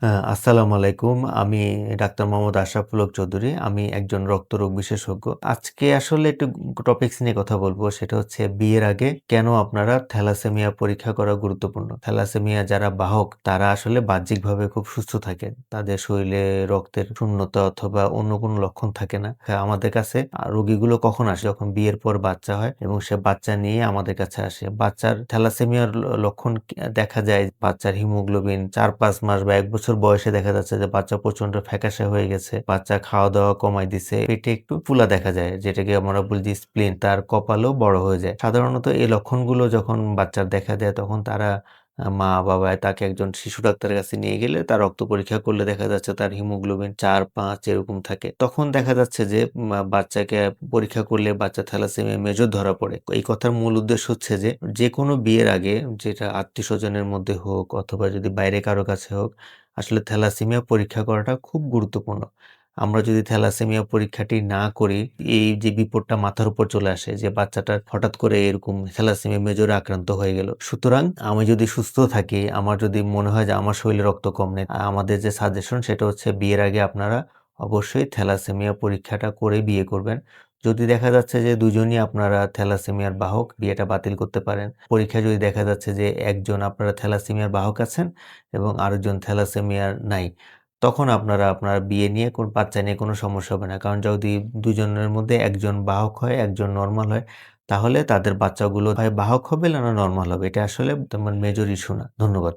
আসসালামু আলাইকুম। আমি ডাক্তার মোহাম্মদ আশরাফুল হক চৌধুরী। আমি একজন রক্তরোগ বিশেষজ্ঞ। আজকে আসলে একটু টপিকস নিয়ে কথা বলব। সেটা হচ্ছে বিয়ের আগে কেন আপনারা থ্যালাসেমিয়া পরীক্ষা করা গুরুত্বপূর্ণ। থ্যালাসেমিয়া যারা বাহক তারা আসলে বাহ্যিকভাবে খুব সুস্থ থাকেন। তাদের শরীরে রক্তের শূন্যতা অথবা অন্য কোনো লক্ষণ থাকে না। হ্যাঁ, আমাদের কাছে রোগীগুলো কখন আসে? যখন বিয়ের পর বাচ্চা হয় এবং সে বাচ্চা নিয়ে আমাদের কাছে আসে। বাচ্চার থ্যালাসেমিয়ার লক্ষণ দেখা যায় বাচ্চার হিমোগ্লোবিন ৪-৫ মাস বা ১ বছর বয়সে দেখা যাচ্ছে যে বাচ্চা প্রচন্ড ফ্যাকাশে হয়ে গেছে। বাচ্চা খাওয়া-দাওয়া কমায় দিছে। পেটে একটু ফুলা দেখা যায় যেটাকে আমরা বলি যে স্প্লিন। তার কপালও বড় হয়ে যায়। সাধারণত এই লক্ষণগুলো যখন বাচ্চার দেখা দেয় তখন তারা মা-বাবা তাকে একজন শিশু ডাক্তারের কাছে নিয়ে গেলে তার রক্ত পরীক্ষা করলে দেখা যাচ্ছে তার হিমোগ্লোবিন ৪-৫ এরকম থাকে। তখন দেখা যাচ্ছে যে বাচ্চাকে পরীক্ষা করলে বাচ্চা থ্যালাসেমিয়া মেজর ধরা পড়ে। এই কথার মূল উদ্দেশ্য হচ্ছে যে, যেকোনো বিয়ের আগে যেটা আত্মীয়স্বজনের মধ্যে হোক অথবা যদি বাইরে কারো কাছে হোক, আসলে থ্যালাসেমিয়া পরীক্ষা করাটা খুব গুরুত্বপূর্ণ। আমরা যদি থ্যালাসেমিয়া পরীক্ষাটি না করি, এই যে বিপদটা মাথার উপর চলে আসে যে বাচ্চাটার হঠাৎ করে এরকম থ্যালাসেমিয়া মেজরে আক্রান্ত হয়ে গেল। সুতরাং আমি যদি সুস্থ থাকি, আমার যদি মনে হয় যে আমার শরীরে রক্ত কম নেই, আমাদের যে সাজেশন সেটা হচ্ছে বিয়ের আগে আপনারা অবশ্যই থ্যালাসেমিয়া পরীক্ষাটা করে বিয়ে করবেন। যদি দেখা যাচ্ছে যে দুজনই আপনারা থ্যালাসেমিয়ার বাহক, বিয়েটা বাতিল করতে পারেন। পরীক্ষায় যদি দেখা যাচ্ছে যে একজন আপনারা থ্যালাসেমিয়ার বাহক আছেন এবং আরেকজন থ্যালাসেমিয়ার নাই, তখন আপনারা আপনার বিয়ে নিয়ে বাচ্চা নিয়ে কোনো সমস্যা হবে না। কারণ যদি দুজনের মধ্যে একজন বাহক হয়, একজন নরমাল হয়, তাহলে তাদের বাচ্চাগুলো হয় বাহক হবে না নরমাল হবে। এটা আসলে তেমন মেজর ইস্যু না। ধন্যবাদ।